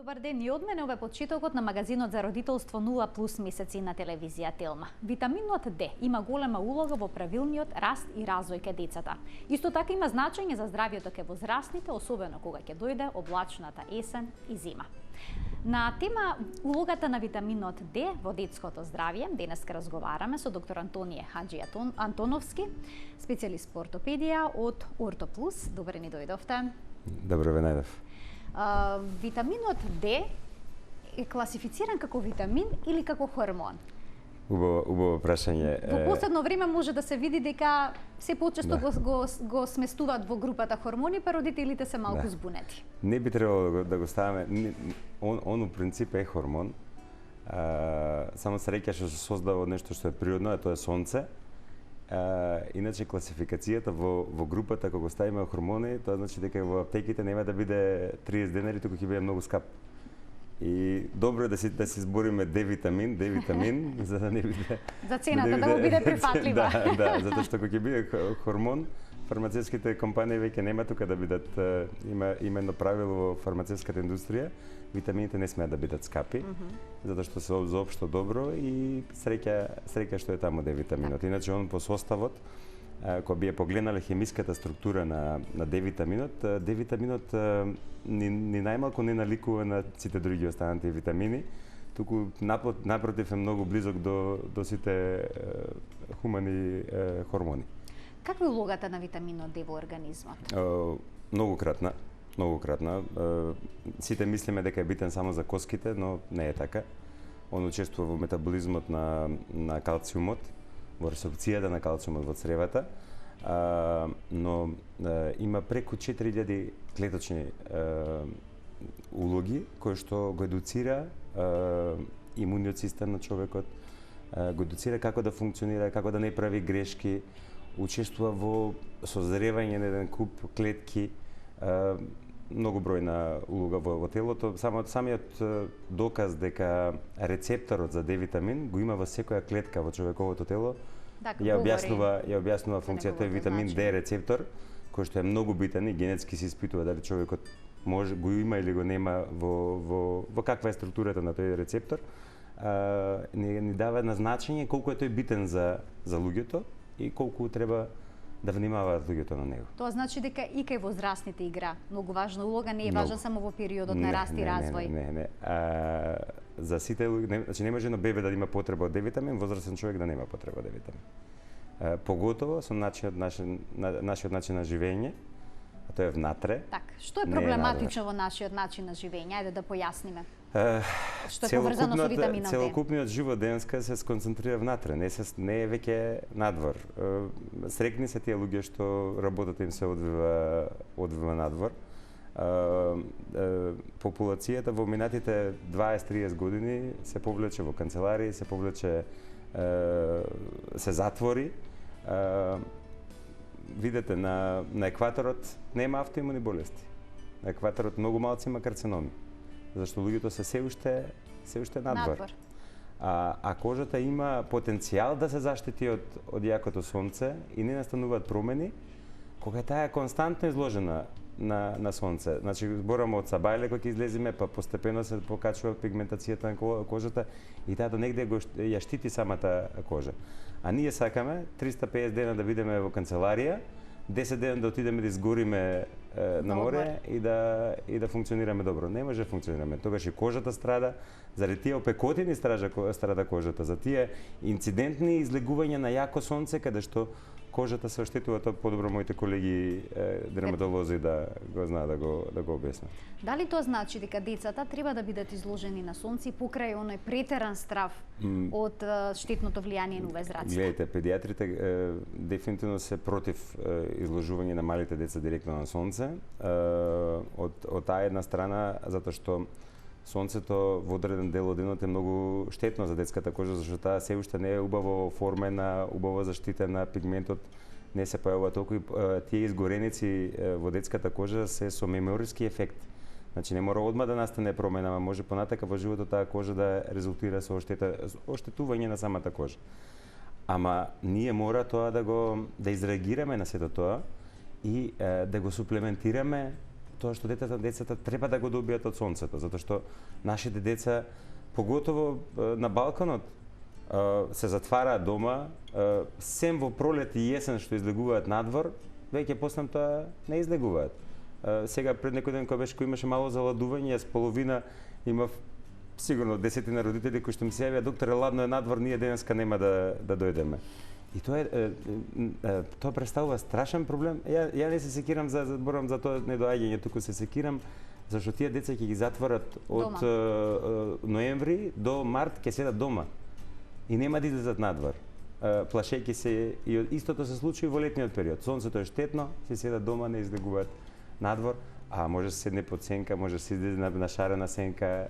Добар ден, и од мене ова е почетокот на магазинот за родителство 0+ месеци на телевизија Телма. Витаминот Д има голема улога во правилниот раст и развој кај децата. Исто така има значење за здравјето кај возрастните, особено кога ќе дојде облачната есен и зима. На тема улогата на витаминот Д во детското здравје, денес разговараме со доктор Антонije Антоновски, специјалист по ортопедија од Ортоплус. Добре ни дојдовте. Добро ве најдов. Витаминот Д е класифициран како витамин или како хормон? Убаво прашање. Во последно време може да се види дека се почесто го сместуваат во групата хормони, па родителите се малку збунети. Не би требало да го ставаме. Он у принцип е хормон. Само среќа што се создава нешто што е природно, а тоа е сонце. Иначе класификацијата во групата кога ставиме хормони, тоа значи дека во аптеките нема да биде 30 денари, туку ќе биде многу скап. И добро е да си збориме Д витамин, за да не биде за цената да биде прифатлива. Да, затоа што кога ќе биде хормон, фармацевтските компании веќе нема тука да бидат, има именно правило во фармацевската индустрија, витамините не смеат да бидат скапи, затоа што се заопшто добро и среќа што е таму Д витаминот. Иначе он по составот, кога би погледнале хемиската структура на Д витаминот, Д витаминот ни најмалку не наликува на сите други останати витамини, туку напротив е многу близок до сите хумани хормони. Каква е улогата на витаминот Д во организмот? Многу кратна. Сите мислиме дека е битен само за коските, но не е така. Он учествува во метаболизмот на калциумот, во ресорбцијата на калциумот во цревата, но има преку 4000 клеточни улоги кои што го едуцира имуниот систем на човекот, го едуцира како да функционира, како да не прави грешки, учествува во созревање на еден куп клетки, многу бројна улога во телото. Самиот доказ дека рецепторот за Д витамин го има во секоја клетка во човековото тело, ја објаснува функцијата витамин Д рецептор, кој што е многу битен и генетски се испитува дали човекот го има или го нема во каква е структурата на тој рецептор. Ни дава назначење колку е тој битен за луѓето и колку треба да внимаваат луѓето на него. Тоа значи дека и кај возрастните игра многу важна улога, не е важна само во периодот на раст и развој. Не. За сите луѓе, значи не може едно бебе да има потреба од Д витамин, возрастен човек да нема потреба од Д витамин. Поготово со нашиот начин на живење, а тоа е внатре. Така, што е проблематично во нашиот начин на живење? Ајде да појасниме. Што е поврзано со витаминот Д? Целокупниот живот денеска се сконцентрира внатре, не е веќе надвор. Срекни се тие луѓе што работата им се одвива надвор. Популацијата во минатите 20-30 години се повлече во канцеларии, се затвори. Видете, на екваторот нема автоимуни болести. На екваторот многу малци има карциноми, зашто луѓето се уште надвор. А кожата има потенцијал да се заштити од јакото сонце и не настануваат промени кога таа е константно изложена на сонце. Значи, збораме од сабајле кога ќе излеземе, па постепено се покачува пигментацијата на кожата и таа до негде ја штити самата кожа. А ние сакаме 350 дена да бидеме во канцеларија, 10 дена да отидеме да изгориме на море и да функционираме добро. Не може да функционираме. Тогаш и кожата страда, заради тие опекотини страда кожата, за тие инцидентни излегувања на јако сонце, каде што кожата се оштетува, тоа подобро моите колеги дерматолози да го знаат да го објаснат. Дали тоа значи дека децата треба да бидат изложени на сонце покрај оној претеран страв од штетното влијание на UV зраците? Гледайте, педиатрите дефинитивно се против изложување на малите деца директно на сонце. Од таа една страна, затоа што сонцето во одреден дел од денот е многу штетно за детската кожа, зашто таа се уште не е убаво оформена, убаво заштитена, пигментот не се појавува толку и тие изгореници во детската кожа се со мемориски ефект. Значи не мора одма да настане промена, ама може понатака во животот таа кожа да резултира со оштетување на самата кожа. Ама ние мора тоа да изреагираме на сето тоа и да го суплементираме тоа што децата треба да го добијат од сонцето, затоа што нашите деца, поготово на Балканот, се затвараат дома, сем во пролет и јесен што излегуваат надвор, веќе после тоа не излегуваат. Сега пред некој ден кога имаше мало заладување, јас половина имав сигурно 10 родители кои што ми се јавија: доктор, ладно е надвор, ние денеска нема да дојдеме. И тоа представува страшен проблем. Ја не се секирам борам за тоа недоаѓање, туку се секирам зашто тие деца ќе ги затворат од ноември до март, ќе седат дома и нема да излезат надвор. Плашејќи се, и истото се случи во летниот период. Сонцето е штетно, ќе седат дома, не излегуваат надвор, а може да се седне под сенка, може да се излезе на шарена сенка.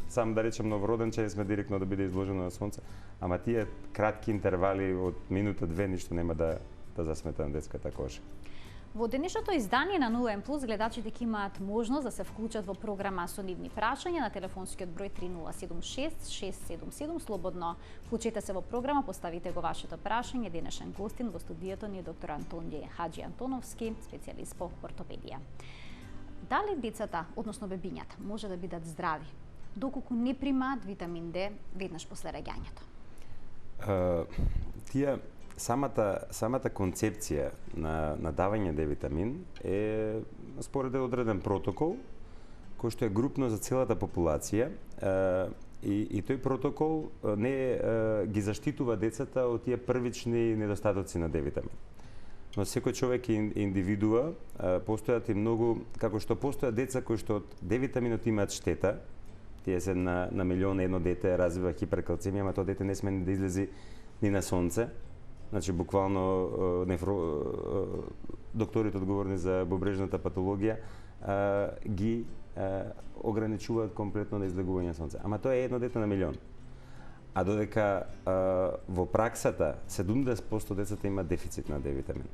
Сам да речем новороденче сме директно да биде изложено на сонце, ама тие кратки интервали од минута-две ништо нема да засмета на детската коша. Во денешното издание на 0N+, гледачите ќе имаат можност да се вклучат во програма со нивни прашања на телефонскиот број 3076-677. Слободно вклучете се во програма, поставите го вашето прашање. Денешен гостин во студиото ни е доктор Антоније Хаджи Антоновски, специјалист по ортопедија. Дали децата, односно бебињата, може да бидат здрави доколку не примаат витамин Д веднаш после раѓањето? Самата концепција на давање Д витамин е според одреден протокол кој што е групно за целата популација, и тој протокол не ги заштитува децата од тие првични недостатоци на Д витамин. Но секој човек е индивидуа, постојат и многу, како што постојат деца кои што од Д витаминот имаат штета, тие се на милион едно дете развива хиперкалцемија, ама тоа дете не сме да излези ни на сонце. Значи, буквално докторите одговорни за бубрежната патологија ги ограничуваат комплетно на излегување на сонце. Ама тоа е едно дете на милион. А додека во праксата 70% децата имаат дефицит на Д витамин.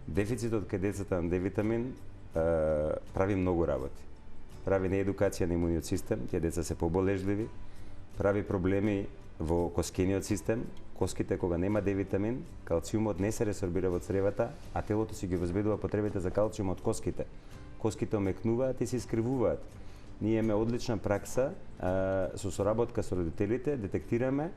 Дефицитот кај децата на Д витамин прави многу работи. Прави неедукација на имуниот систем, тие деца се поболежливи, прави проблеми во коскениот систем. Коските кога нема Д витамин, калциумот не се ресорбира во цревата, а телото си ги возбедува потребите за калциум од коските. Коските омекнуваат и се искривуваат. Ние имаме одлична пракса со соработка со родителите, детектираме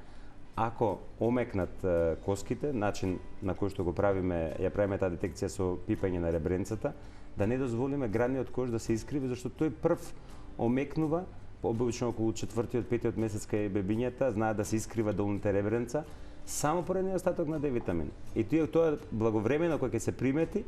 ако омекнат коските, начин на кој што го правиме, ја правиме таа детекција со пипање на ребренцата, да не дозволиме градниот кош да се искриви, зашто тој прв омекнува, обично околу 4-5 месец кај бебињата знаат да се искрива долните ребренца, само поради недостаток на Д витамин. И тоа благовремено кога ќе се примети,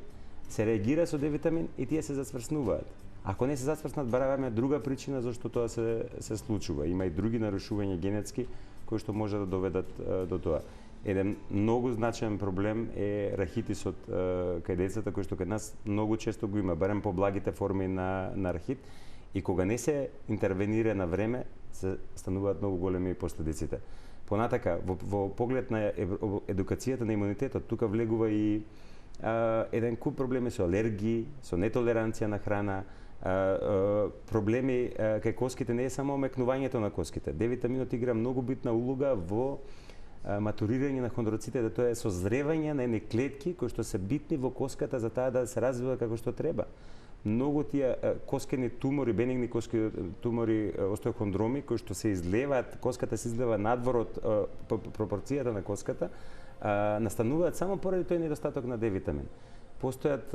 се реагира со Д витамин и тие се засврснуваат. Ако не се засврснат, бараваме друга причина зашто тоа се случува. Има и други нарушувања генетски кои што може да доведат до тоа. Еден многу значаен проблем е рахитисот кај децата, кој што кај нас многу често го има, барем поблагите форми на рахит, и кога не се интервенира на време, се стануваат многу големи последиците. Понатака, во поглед на едукацијата на имунитетот, тука влегува и еден куп проблеми со алергии, со нетолеранција на храна, проблеми кај коските, не е само омекнувањето на коските. Д витаминот игра многу битна улога во матурирање на хондроците, да тоа е созревање на едни клетки кои што се битни во коската за таа да се развива како што треба. Многу тие коскени тумори, бенигни коски тумори, остеохондроми, кои што се излеваат, коската се излева надвор од пропорцијата на коската, настануваат само поради тој недостаток на Д витамин. Постојат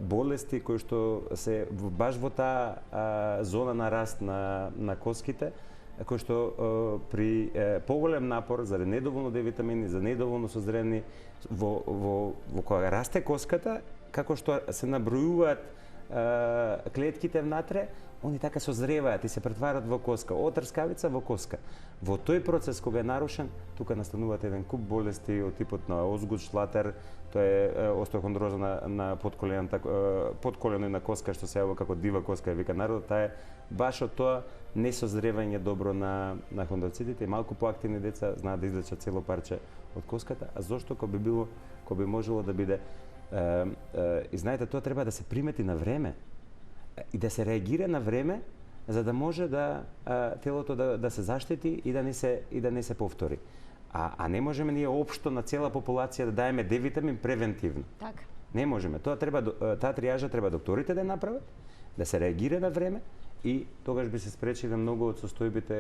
болести кои што се баш во таа зона на раст на коските, кои што при поголем напор заради недоволно Д витамини, за недоволно созрени во кога расте коската, како што се набројуваат клетките внатре, они така созреваат и се претварат во коска, од трскавица во коска. Во тој процес кога е нарушен, тука настануваат еден куп болести од типот на озгуд, шлатер, тоа е остеохондроза на подколено на коска, што се јавува како дива коска, вика народот, таа е баш од тоа несозревање добро на хондроцитите, и малку поактивни деца знаат да излечат цело парче од коската, а зошто кога би можело да биде. И знаете, тоа треба да се примети на време и да се реагира на време, за да може телото да се заштити и да не се повтори. А не можеме ние општо на цела популација да даеме Д витамин превентивно. Така. Не можеме. Таа триажа треба докторите да направат, да се реагира на време и тогаш би се спречиле многу од состојбите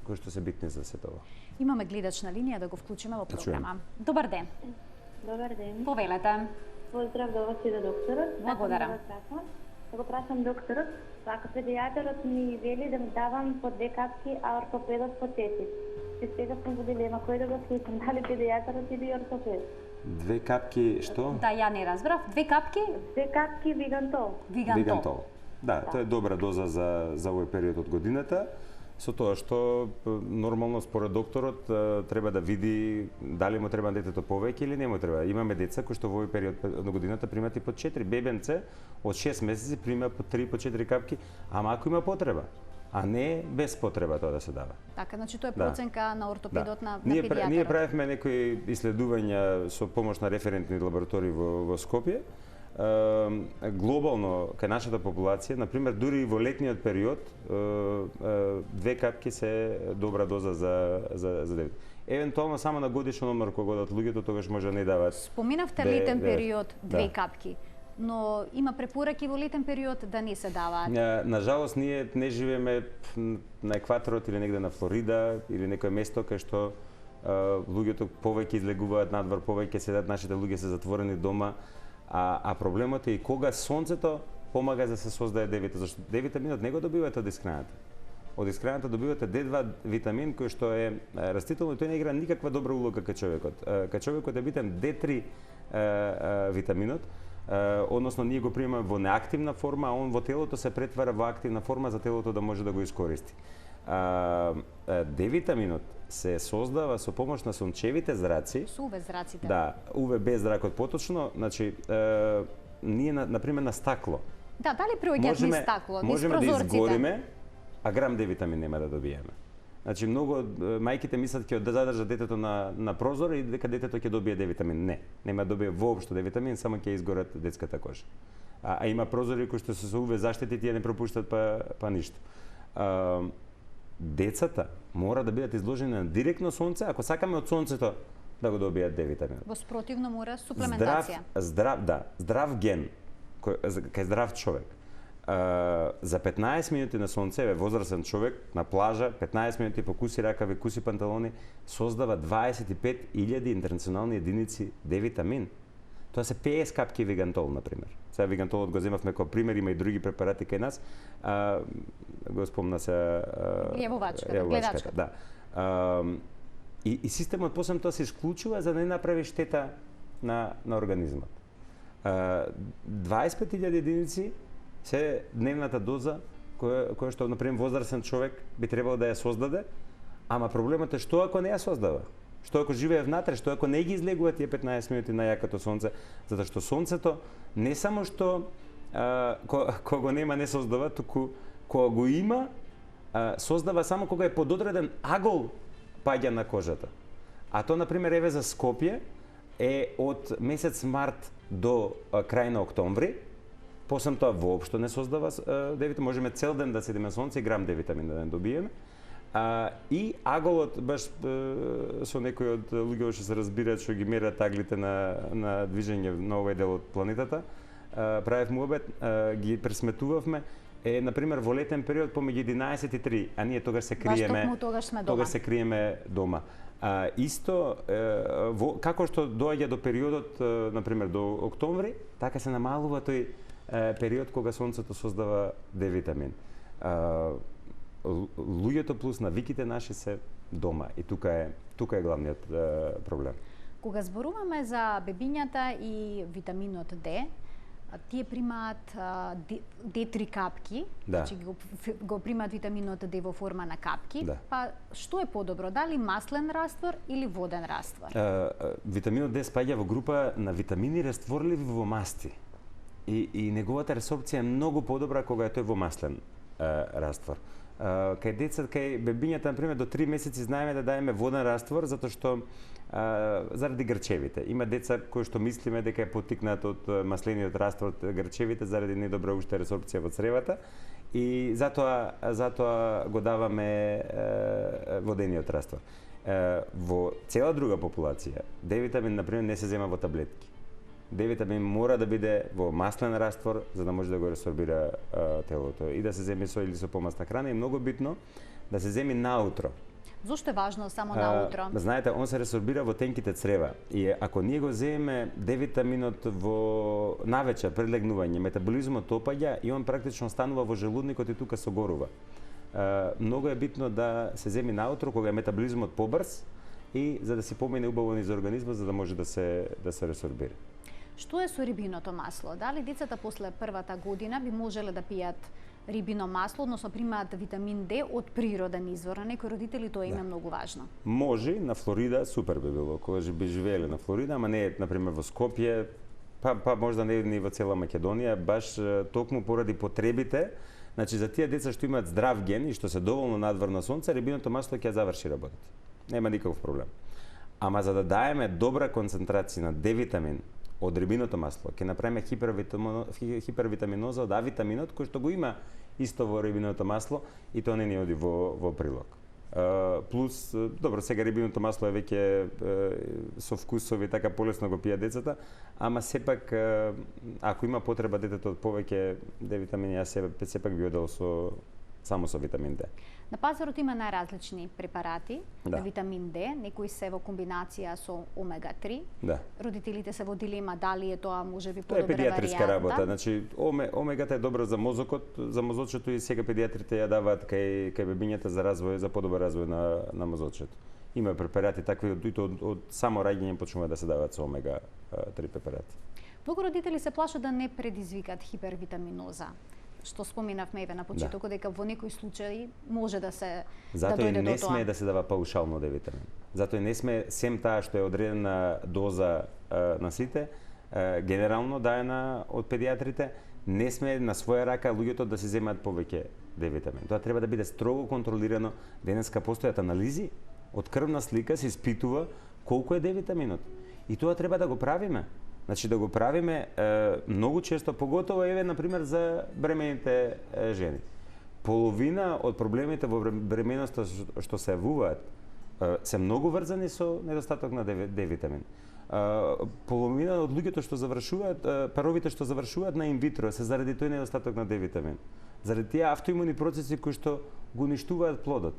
кои што се битни за сето ова. Имаме гледач на линија, да го вклучиме во програма. Добар ден. Добар ден. Повелете. Поздрав до вас и до докторот. Благодарам. Да го прашам докторот, ако педијатрот ми вели да му давам по 2 капки, а ортопедот по 4. И сега сум во дилема кој да го слушам, дали педијатрот или ортопед. 2 капки што? Да, ја не разбрав. 2 капки? 2 капки вигантол. Вигантол. Да, тоа е добра доза за овој период од годината. Со тоа што нормално според докторот треба да види дали му треба на детето повеќе или не му треба. Имаме деца кои што во овој период од годината примат и по 4. Бебенце од 6 месеци прима по 3 по 4 капки, ама ако има потреба, а не без потреба тоа да се дава. Така, значи тоа е проценка на ортопедот на педијатрот. Ние правевме некои иследувања со помош на референтни лаборатории во Скопје. Глобално кај нашата популација, на пример, дури и во летниот период, 2 капки се добра доза за дете. Евентуално само на годишен одмор кога одат луѓето, тогаш може да не дават. Споминавте летен период 2 капки, но има препораки во летен период да не се даваат. На жалост ние не живееме на екваторот или негде на Флорида или некое место кај што луѓето повеќе излегуваат надвор, повеќе седат, нашите луѓе се затворени дома. А проблемот е и кога сонцето помага за да се создае D-витамин, зашто D-витаминот не го добивате од исхраната. Од исхраната добивате D2 витамин кој што е растително и тој не игра никаква добра улога кај човекот. Кај човекот е битен D3 витаминот, односно ние го примаме во неактивна форма, а он во телото се претвара во активна форма за телото да може да го искористи. D-витаминот се создава со помош на сончевите зраци. Со UV зраците. Да, UVB зракот поточно, значи ние на пример на стакло. Да, дали проаѓаат низ стакло, низ прозорците? Можеме да изгориме, а грам D-витамин нема да добиеме. Значи многу мајките мислат ќе да задржат детето на прозор и дека детето ќе добие D-витамин. Не, нема да добие воопшто D-витамин, само ќе изгорат детската кожа. А има прозори кои што се со UV заштити, тие не пропуштат па ништо. Децата мора да бидат изложени на директно сонце, ако сакаме од сонцето да го добијат D-витамин. Во спротивно мора суплементација. Здрав ген кај здрав човек. За 15 минути на сонце, возрастен човек на плажа, 15 минути по куси ракави, куси панталони, создава 25.000 интернационални единици D-витамин. Тоа се 50 капки вигантол, например. Сега вигантолот го земавме како пример, има и други препарати кај нас. Го спомна се јавувачката, гледачката. Да. И системот после тоа се исклучува за да не направи штета на организмот. 25.000 единици се дневната доза која што, например, возрастен човек би требало да ја создаде, ама проблемот е што ако не ја создава? Што ако живее внатре, што ако не ги излегува тие 15 минути на јакото сонце, затоа што сонцето не само што кога го нема не создава, туку кога го има создава само кога е пододреден агол паѓа на кожата. А тоа, например, еве за Скопје е од месец март до крај на октомври, после тоа воопшто не создава D-витамин, можеме цел ден да седиме на сонце и грам D-витамин да не добиеме. И аголот, баш со некои од луѓе што се разбираат, што ги мерат аглите на движење на овој дел од планетата, правев муабет, ги пресметувавме, например, во летен период помеѓу 11 и 3, а ние тогаш се криеме, тогаш се криеме дома. Исто, како што доаѓа до периодот, например, до октомври, така се намалува тој период кога сонцето создава D-витамин. Луѓето плюс навиките наши се дома и тука е главниот проблем. Кога зборуваме за бебињата и витаминот D, тие примаат D3 капки, значи го примаат витаминот D во форма на капки, па што е подобро, дали маслен раствор или воден раствор? Витаминот D спаѓа во група на витамини растворливи во масти. И неговата ресорбција е многу подобра кога е тој во маслен раствор. Кај деца, кај бебињата, например, до 3 месеци знаеме да даеме воден раствор, затоа што заради грчевите. Има деца кои што мислиме дека е поттикнат од маслениот раствор грчевите заради недобра уште ресорбција во цревата и затоа го даваме водениот раствор. Во цела друга популација, D-витамин, например, не се зема во таблетки. D-витамин мора да биде во маслен раствор за да може да го ресорбира телото и да се земе со или со помасна храна и многу битно да се земи наутро. Зошто е важно само наутро? Знаете, он се ресорбира во тенките црева и ако ние го земеме D-витаминот во навечер пред легнување, метаболизмот опаѓа и он практично станува во желудникот и тука согорува. Многу е битно да се земи наутро кога е метаболизмот побрз и за да се помине убаво низ организмот за да може да се ресорбира. Што е со рибиното масло? Дали децата после првата година би можеле да пијат рибино масло, односно примаат витамин D од природен извор, а некои родители тоа им е многу важно? Може, на Флорида супер би било, кога би живееле на Флорида, ама не на пример во Скопје, па можда не и во цела Македонија, баш токму поради потребите. Значи за тие деца што имаат здрав ген и што се доволно надвор на сонце, рибиното масло ќе заврши работата. Нема никаков проблем. Ама за да даеме добра концентрација на D-витамин од рибиното масло, ќе направиме хипервитаминоза од А-витаминот кој што го има исто во рибиното масло и тоа не ни оди во прилог. Плюс, добро, сега рибиното масло е веќе со вкусови, така полесно го пија децата, ама сепак, ако има потреба детето од повеќе D-витамини, јас сепак би одел само со витамин D. На пазарот има најразлични препарати на витамин D, некои се во комбинација со омега-3. Да. Родителите се во дилема дали е тоа можеби Тоа е подобра педиатриска варијанта. работа. Значи омегата е добра за мозокот, за мозочето и сега педиатрите ја даваат кај бебињата за развој, за подобар развој на мозочето. Има препарати такви од само раѓање почнува да се даваат со омега-3 препарати. Многу родители се плашат да не предизвикат хипервитаминоза, што споминавме еве на почетокот, дека во некои случаи може да се Затоа да дојде и не до тоа. смее да се дава паушално D-витамин. Затоа и не смее сем таа што е одредена доза на сите, генерално даена од педиатрите, не смее на своја рака луѓето да се земаат повеќе D-витамин. Тоа треба да биде строго контролирано. Денеска постојат анализи, од крвна слика се испитува колку е D-витаминот. И тоа треба да го правиме. Значи да го правиме многу често, поготово еве на пример за бремените жени. Половина од проблемите во бременоста што се јавуваат се многу врзани со недостаток на D-витамин. Половина од луѓето што завршуваат, паровите што завршуваат на инвитро се заради тој недостаток на D-витамин. Заради тие автоимуни процеси кои што го уништуваат плодот.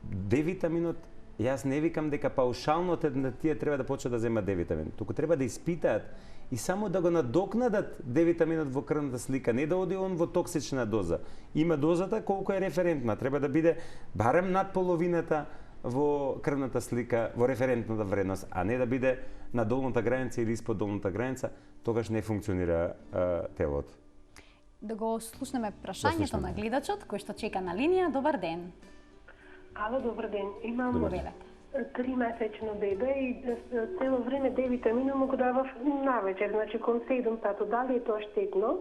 D-витаминот, јас не викам дека паушално тие треба да почнат да земат D-витамин, туку треба да испитаат и само да го надокнадат D-витаминот во крвната слика, не да оди он во токсична доза. Има дозата колку е референтна, треба да биде барем над половината во крвната слика, во референтната вредност, а не да биде на долната граница или испод долната граница, тогаш не функционира телото. Да го слушнеме прашањето на гледачот кој што чека на линија. Добар ден. Ало, добар ден. Имам Добар ден. 3-месечно бебе и цело време D-витамина му го давав навечер, значи кон 7 сато. Дали е тоа штетно?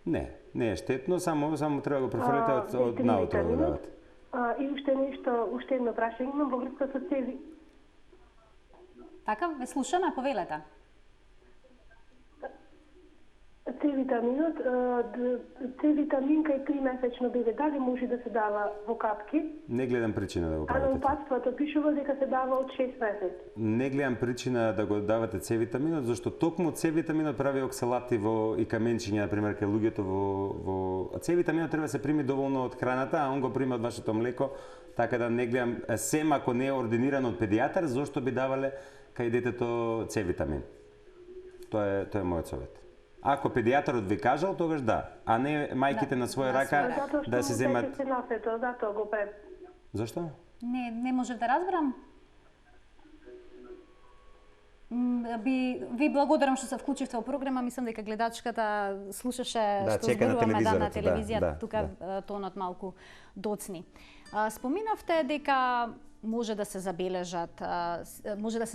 Не е штетно, само треба го преферирате од наутро да давате. И уште едно прашање имам во врска со Така, ве слушаме, повелете. C-витаминот, C-витамин кај 3-месечно бебе, дали може да се дава во капки? Не гледам причина да го А на правите. упатството пишува дека се дава од 6 месеци. Не гледам причина да го давате C-витаминот, зашто токму C-витаминот прави оксалати и каменчиња, на пример, кај луѓето во C-витаминот треба да се прими доволно од храната, а он го прима од вашето млеко, така да не гледам сем ако не е ординиран од педијатар, зошто би давале кај детето C-витамин. Тоа е мојот совет. Ако педијатарот ви кажал, тогаш да, а не мајките на своја рака да се земат. Затоа го пред. Зашто? Не можев да разберам. Ви благодарам што се вклучивте во програма. Мислам дека гледачката слушаше што чека на зборуваме на телевизорот, телевизија, тука тонот малку доцни. Споминавте дека може да се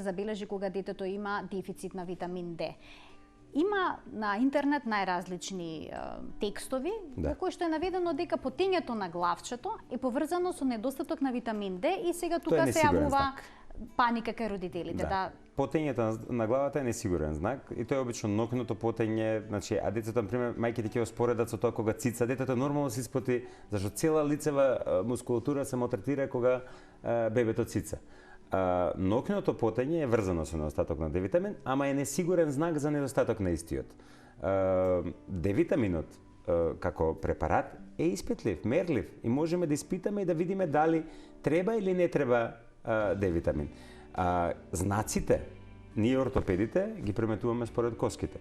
забележи кога детето има дефицит на витамин D. Има на интернет најразлични текстови во кои што е наведено дека потењето на главчето е поврзано со недостаток на витамин D и сега тука се јавува паника кај родителите. Да. Потењето на главата е несигурен знак и тоа е обично нокното потење, значи а децето на пример мајките ќе го споредат со тоа кога цица, детето нормално се испоти зашто цела лицева мускулатура се малтретира кога бебето цица. ноќното потење е врзано со недостаток на D-витамин, ама е несигурен знак за недостаток на истиот. D-витаминот како препарат е испитлив, мерлив и можеме да испитаме и да видиме дали треба или не треба D-витамин. Знаците, ние ортопедите ги приметуваме според коските.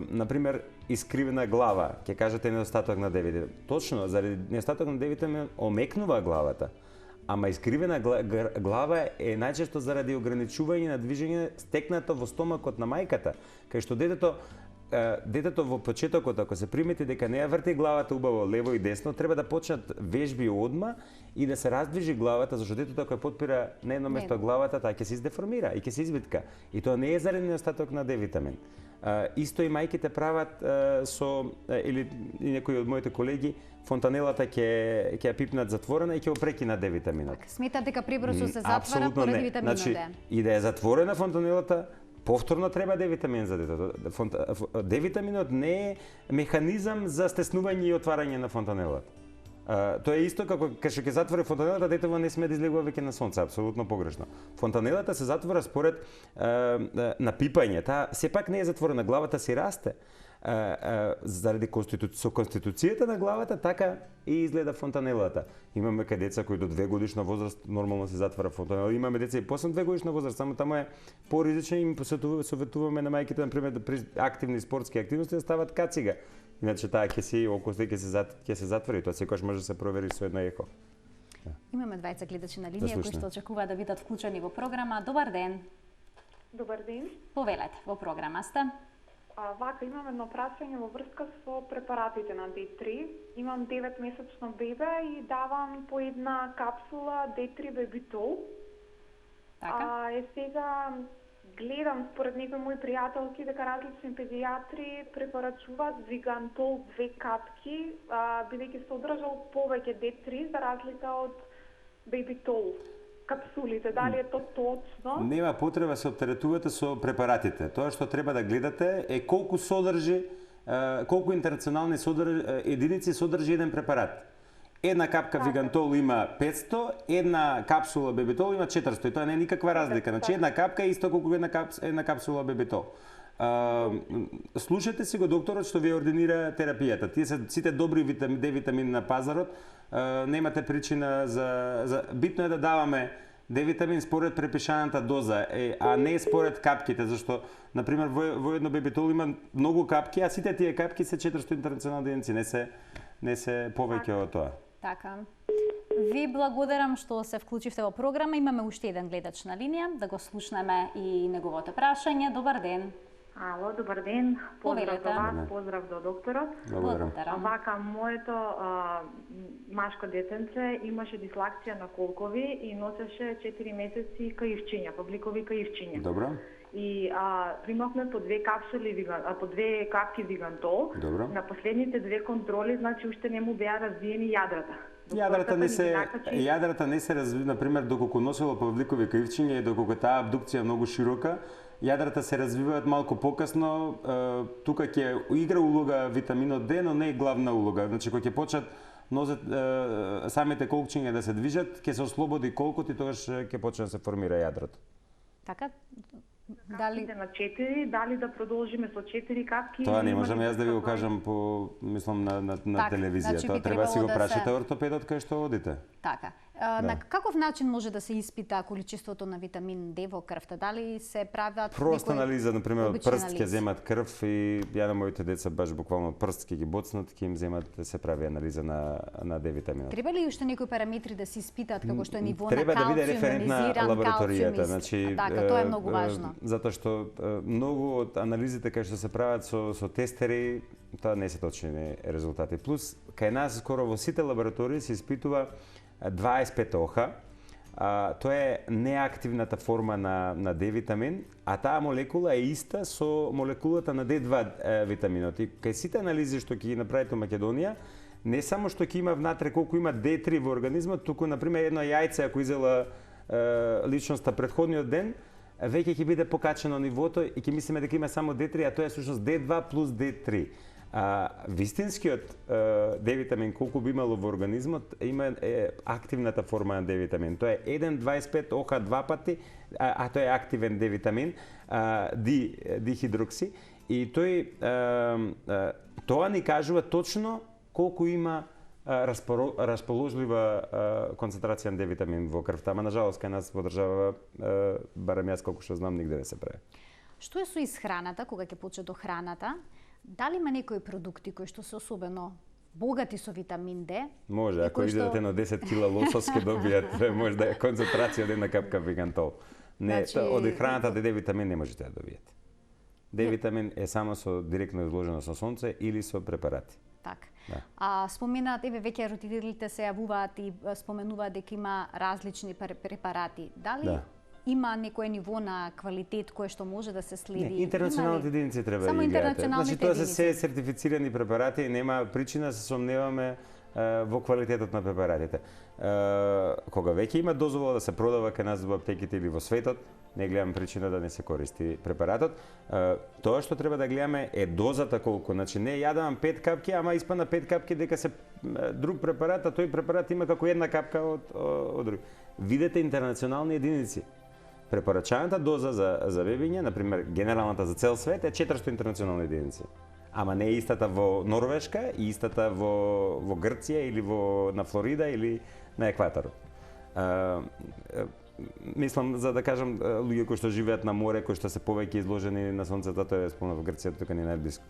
Например, искривена глава, ќе кажете недостаток на D-витамин. Точно, заради недостаток на D-витамин омекнува главата. Ама искривена глава е најчесто заради ограничување на движење стекнато во стомакот на мајката, кај што детето во почетокот, ако се примети дека не ја врти главата убаво лево и десно, треба да почнат вежби одма и да се раздвижи главата, зашто детето ако ја потпира на едно место главата, таа ќе се издеформира и ќе се избитка. И тоа не е заради недостаток на D-витамин. Исто и мајките прават или некои од моите колеги, фонтанелата ќе ја пипнат затворена и ќе опрекинат D-витаминот. Сметат дека пребрзо се затвара поради витаминот D. Значи, и да е затворена фонтанелата, повторно треба D-витамин за детето. D-витаминот не е механизам за стеснување и отварање на фонтанелата. Тоа е исто како кога ќе затвори фонтанелата, детето не смее да излегува веќе на сонце, апсолутно погрешно. Фонтанелата се затвора според напипање. Таа сепак не е затворена, главата си расте. Заради конституцијата на главата, така и изгледа фонтанелата. Имаме кај деца кои до 2 годишна возраст нормално се затвара фонтанела. Имаме деца и после 2 годишна возраст, само таму е поризично и им советуваме на мајките, например, да при активни спортски активности да стават кацига. Иначе таа окосте ќе се затвори, тоа секогаш може да се провери со едно ехо. Имаме двајца гледачи на линија кои што очекуваат да бидат вклучени во програма. Добар ден. Добар ден. Повелете, во програма сте. Вака, имам едно прашање во врска со препаратите на D3. Имам 9-месечно бебе и давам по една капсула D3 Бебитол. Така? Сега гледам според некои мои пријателки дека различни педијатри препорачуваат Вигантол 2 капки, бидејќи содржал повеќе D3 за разлика од Бебитол капсулите. Дали е тоа точно? Нема потреба се оптеретувате со препаратите. Тоа што треба да гледате е колку содржи, колку интернационални единици содржи еден препарат. Една капка Вигантол има 500, една капсула Бебитол има 400 и тоа не е никаква разлика. Значи една капка е исто колку една капсула Бебитол. Слушате си го докторот што ви ординира терапијата. Тие се сите добри D-витамини на пазарот. Немате причина за битно е да даваме D-витамин според препишаната доза, а не според капките, зашто например во едно Бебитол има многу капки, а сите тие капки се 400 интернационални единици, не се повеќе од тоа. Така. Ви благодарам што се вклучивте во програма. Имаме уште еден гледач на линија, да го слушнеме и неговото прашање. Добар ден. Ало, добар ден. Поздрав до вас, поздрав до докторот. Благодарам. Вака, моето машко детенце имаше дислакција на колкови и носеше 4 месеци каивчиња, павликови каивчиња. Добро. И примавме по 2 капсули, по 2 капки Вигантол. Добро. На последните 2 контроли, значи уште не му беа развиени јадрата. Јадрата не се разви, например, доколку носило павликови каивчиња и доколку таа абдукција е многу широка, јадрата се развиваат малку покасно, тука ќе игра улога витаминот D, но не е главна улога. Значи, кога ќе почнат самите колкчиња да се движат, ќе се ослободи колкот и тогаш ќе почне да се формира јадрото. Така? Дали на 4, дали да продолжиме со 4 капки? Тоа не можам јас да ви го кажам мислам на телевизија. Значи, тоа треба си го прашате се... ортопедот кај што одите. Така. На каков начин може да се испита количеството на витамин D во крвта? Дали се прават проста анализа, например, од прст ќе земат крв и ја на моите деца баш буквално од прст ќе ги боцнат, ќе им земат да се прави анализа на D витаминот. Треба ли уште некои параметри да се испитат како што е ниво на треба калциум, да биде референтна лабораторијата, значи така, тоа е многу важно. Затоа што многу од анализите кај што се прават со тестери, тоа не се точни резултати. Плюс кај нас скоро во сите лаборатории се испитува 25-оха, тоа е неактивната форма на D-витамин, а таа молекула е иста со молекулата на D2 витаминот. И кај сите анализи што ќе ги направите во Македонија, не само што ќе има внатре колку има D3 во организмот, туку, например, едно јајце, ако изела личноста предходниот ден, веќе ќе биде покачено нивото и ќе мислиме дека има само D3, а тоа е всушност D2 плюс D3. Вистинскиот D-витамин колку би имало во организмот има активната форма на D-витамин. Тоа е 1,25 ОХ 2 пати, а тоа е активен D-витамин, дихидрокси, и тоа ни кажува точно колку има расположлива концентрација на D-витамин во крвта, ама на жалост кај нас во држава, барем јас колку што знам, нигде не се прави. Што е со исхраната, кога ќе почне до храната? Дали има некои продукти кои што се особено богати со витамин D? Може, ако изедете на 10 кила лосос ќе добијате може да е концентрација од една капка вегантол. Не, од храната D-витамин не можете да добиете. D-витамин е само со директно изложено со сонце или со препарати. Така. Да. Споменаат, веќе родителите се јавуваат и споменуваат дека има различни препарати. Дали има некое ниво на квалитет кое што може да се следи? Не, интернационалните единици треба да играат. Значи тоа се се сертифицирани препарати и нема причина да се сомневаме во квалитетот на препаратите. Кога веќе има дозвола да се продава кај нас во аптеките или во светот, не гледам причина да не се користи препаратот. Тоа што треба да гледаме е дозата колку. Значи не јадам 5 капки, ама испадна 5 капки дека се друг препарат, а тој препарат има како една капка од друг. Видете интернационални единици. Препорачаната доза за бебиња, например, генералната за цел свет е 400 интернационални единици. Ама не е истата во Норвешка и истата во Грција или на Флорида или на екваторот. Мислам, за да кажам, луѓе кои што живеат на море, кои што се повеќе изложени на сонцето, тоа е спомнав во Грција, тука ни најблиску.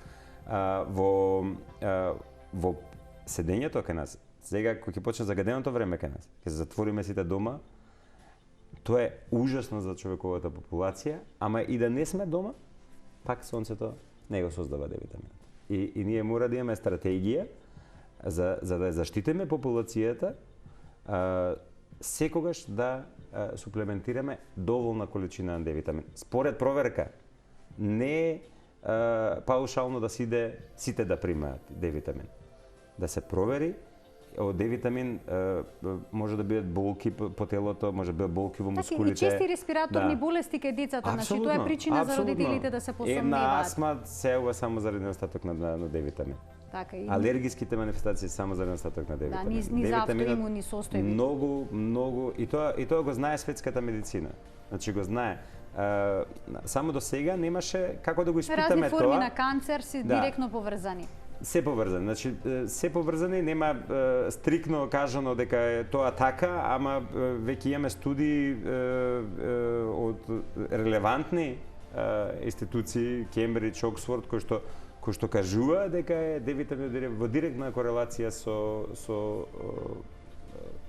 Во седењето кај нас, сега кога ќе почне загаденото време кај нас, ќе се затвориме сите дома, тоа е ужасно за човековата популација, ама и да не сме дома, пак сонцето не го создава D-витаминот. И ние мора да имаме стратегија за да заштитиме популацијата, секогаш да суплементираме доволна количина на D-витамин. Според проверка, не е паушално да сите да примаат D-витамин. Да се провери. Од D-витамин може да бидат болки по телото, може да бидат болки во мускулите. И чести респираторни болести кај децата, значи тоа е причина за родителите да се посомневаат. Една астма се ова само заради недостаток на D-витамин. Така и алергиските манифестации само заради недостаток на D-витамин. Да, ни за автоимуни состојби. Многу и тоа го знае светската медицина. Значи го знае. Само до сега немаше како да го испитаме тоа. Разни форми на канцер се директно поврзани. Се поврзани, значи се поврзани, нема стрикно кажано дека е тоа така, ама веќе имаме студии од релевантни институции, Кембридж, Оксфорд, кои што кажува дека е D-витамин во директна корелација со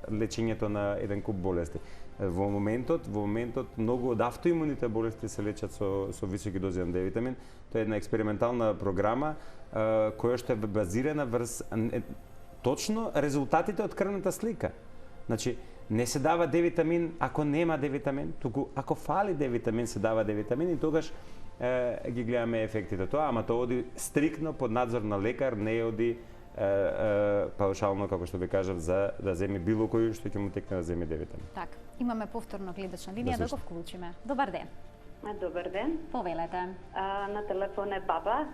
лечењето на еден куп болести. Во моментот многу од автоимуните болести се лечат со високи дози на D-витамин. Тоа е една експериментална програма која што е базирана врз точно резултатите од крвната слика. Значи, не се дава D-витамин ако нема D-витамин, туку ако фали D-витамин се дава D-витамин и тогаш ги гледаме ефектите тоа, ама тоа оди стриктно под надзор на лекар, не оди паушално, како што ви кажав, за да земе било кој што ќе му текне да земе D-витамин. Така, имаме повторно гледачна линија, да го вклучиме. Добар ден. Добар ден. Повелете. На телефон е баба,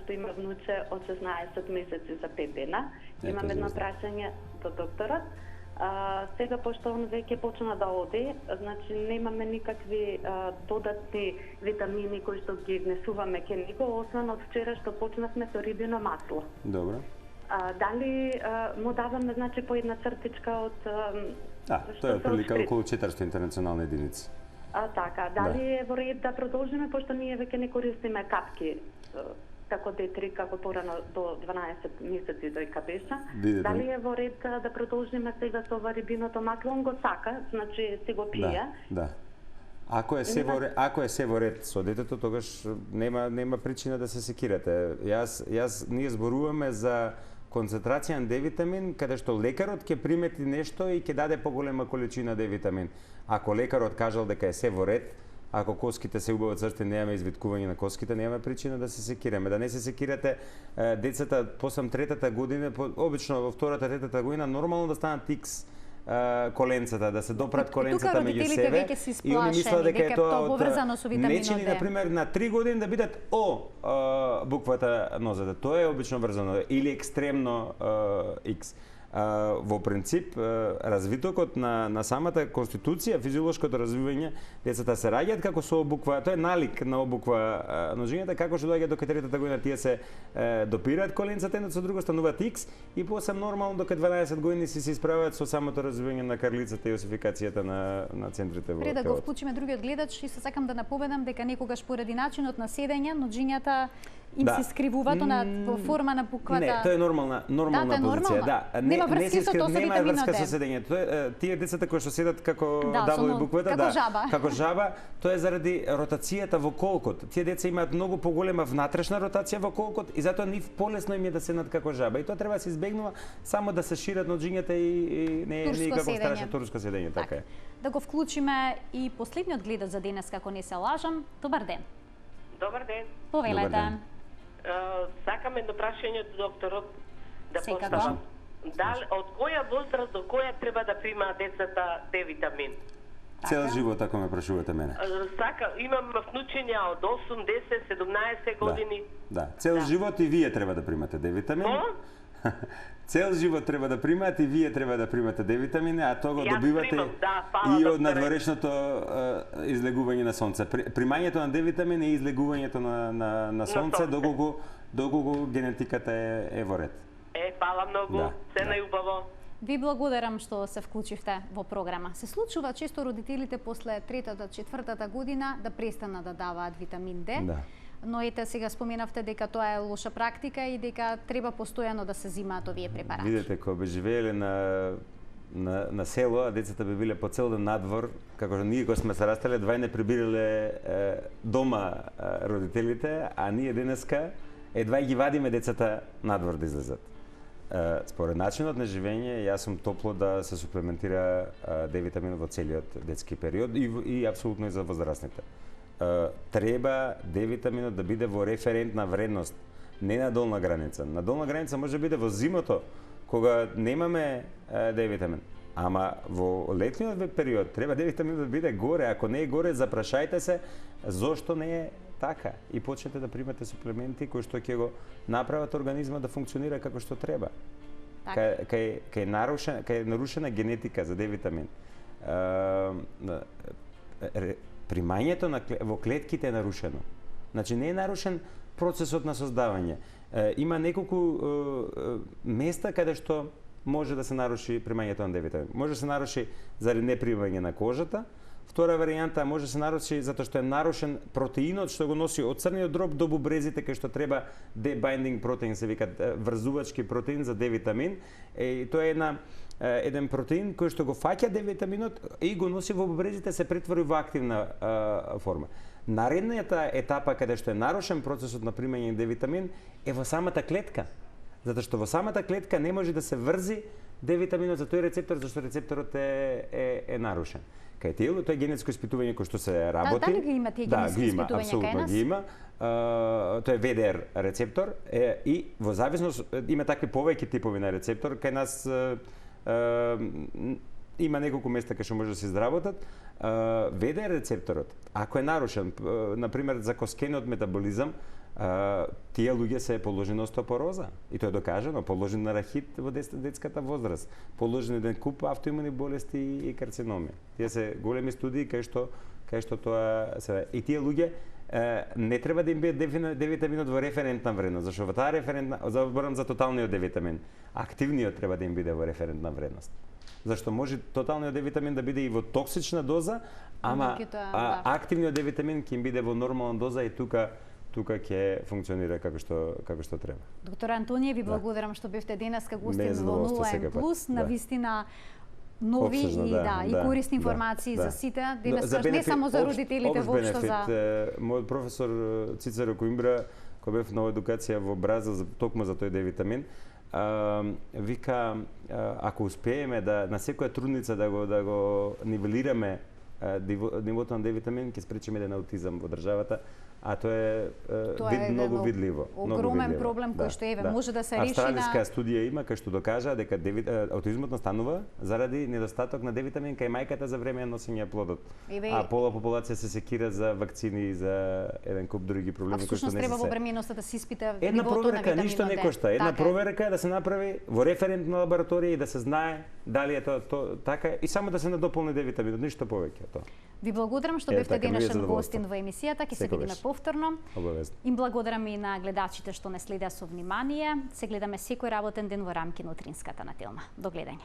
што има внуче од 16 месеци за 5 дена. Имам едно прашање до докторот. Сега, пошто он веќе почна да оди, значи немаме никакви додатни витамини кои што ги внесуваме ке него, освен од вчера што почнавме со рибино масло. Добро. Дали му даваме, значи, по една цртичка од... тоа е прилика околу 400 интернационални единици. Така, дали е во ред да продолжиме, пошто ние веќе не користиме капки, како D3, како порано до 12 месеци дојка беше. Дали е во ред да продолжиме сега со ова рибиното масло? Он го сака, значи се го пие. Да. Ако е се во ред со детето, тогаш нема причина да се секирате. Ние зборуваме за концентрација на D-витамин, каде што лекарот ќе примети нешто и ќе даде поголема количина D-витамин. Ако лекарот кажал дека е се во ред, ако коските се убаво црсти, немаме извиткување на коските, немаме причина да се секираме. Да не се секирате децата после третата година, обично во втората, третата година, нормално да станат X коленцата, да се допрат коленцата меѓу родителите себе. веќе се И они мислат дека е тоа поврзано со витаминот нечени, D. например, на 3 години да бидат буквата нозете. Тоа е обично врзано или екстремно X. Во принцип, развитокот на самата конституција, физиолошкото развивање, децата се раѓаат како со обуква, тоа е налик на обуква ножињата, како што доаѓа до 4-та година тие се допираат коленцата едно со друго, стануваат X и после нормално до 12 години се исправуваат со самото развивање на карлицата и осификацијата на центрите во Пред да го телото. вклучиме другиот гледач, и се сакам да напоменам дека некогаш поради начинот на седење, ноџињата им се скривуваат во форма на буквата. Не, тоа е нормална позиција, да. Нема врска со тоа со нема витаминот врска D. со седењето. Тие децата кои што седат како Да, W буквата, како жаба. како жаба, тоа е заради ротацијата во колкот. Тие деца имаат многу поголема внатрешна ротација во колкот и затоа нив полесно им е да седнат како жаба. И тоа треба да се избегнува само да се шират ноџињата и не е никако страшно турско седење, така е. Да го вклучиме и последниот гледач за денес, како не се лажам. Добар ден. Добар ден. Повелете. Добар ден. Сакам едно прашање до докторот да Секако. поставам. Дали од која возраст до која треба да примаат децата Д витамин? Цел живот, ако ме прашувате мене. Имам внучиња од 8, 10, 17 години. Да, цел живот и вие треба да примате Д витамин. Цел живот треба да примаат и вие треба да примате Д витамини, а тоа го добивате и од надворешното излегување на сонце. Примањето на Д витамин е излегувањето на сонце доколку генетиката е во ред. Фала многу, се најубаво. Ви благодарам што се вклучивте во програма. Се случува често родителите после 3-та, 4-та година да престанат да даваат витамин D. Да. Но ете сега споменавте дека тоа е лоша практика и дека треба постојано да се земаат овие препарати. Видете, кога би живееле на село, а децата би биле по цел ден надвор, како што ние го сме се растале, двај не прибирале дома родителите, а ние денеска едва ги вадиме децата надвор да излезат. Според начинот на живење, јас сум топло да се суплементира Д витамин во целиот детски период и апсолутно и за возрастните. Треба Д витаминот да биде во референтна вредност, не на долна граница. На долна граница може да биде во зимото, кога немаме Д витамин. Ама во летниот период треба Д витамин да биде горе. Ако не е горе, запрашајте се зошто не е така и почнете да примате суплементи кои што ќе го направат организмот да функционира како што треба. Кај е нарушена генетика за Д витамин. Примањето во клетките е нарушено. Значи не е нарушен процесот на создавање. Има неколку места каде што може да се наруши примањето на Д витамин. Може да се наруши заради непримање на кожата. Втора варијанта може да се наруши затоа што е нарушен протеинот што го носи од црниот дроб до бубрезите кај што треба D-binding protein, се викат врзувачки протеин за Д витамин. И тоа е еден протеин кој што го фаќа Д витаминот и го носи во бубрезите, се претвори во активна форма. Наредната етапа каде што е нарушен процесот на примање на Д витамин е во самата клетка. Затоа што во самата клетка не може да се врзи Д витаминот за тој рецептор, зашто рецепторот е нарушен. Кај тело тоа е генетско испитување кој што се работи. Дали ги има тие генетски испитувања кај нас? Ги има. Тоа е ВДР рецептор и во зависност има такви повеќе типови на рецептор. Кај нас има неколку места кај што може да се изработат. ВДР рецепторот, ако е нарушен, например за коскениот метаболизам, тие луѓе се подложени на остеопороза. И тоа е докажано, подложени на рахит во детската возраст, подложени еден куп автоимуни болести и карциноми. Тие се големи студии кај што тоа се. И тие луѓе не треба да им биде Д витаминот во референтна вредност, зашто во таа референтна, заборам за тоталниот Д витамин, активниот треба да им биде во референтна вредност. Зашто може тоталниот Д витамин да биде и во токсична доза, ама активниот Д витамин ќе им биде во нормална доза и тука ќе функционира како што треба. Доктор Антонија, ви благодарам што бевте денеска гостин во 0N+, на вистина нови и корисни информации за сите, денеска не само за родителите воопшто за. Мојот професор Цицеро Коимбра, кој бев на едукација во Бразил токму за тој Д витамин, вика, ако успееме да на секоја трудница да го нивелираме нивото на Д витамин, ќе спречиме еден аутизам во државата, а тоа е многу видливо. Огромен проблем кој што може да се реши на... Австралиска студија има кој што докажа дека аутизмот настанува заради недостаток на D-витамин кај мајката за време на носење плодот. А пола популација се секира за вакцини и за еден куп други проблеми кои што не се. Треба во бременоста да се испита нивото на една проверка, витаминот ништо не кошта. Една проверка е да се направи во референтна лабораторија и да се знае дали е тоа така и само да се надополни D-витаминот, ништо повеќе од тоа. Ви благодарам што бевте денешен гостин во емисијата, ќе се видиме повторно. Обавезно. Им благодарам и на гледачите што не следеа со внимание. Се гледаме секој работен ден во рамки на утринската на Телма. До гледање.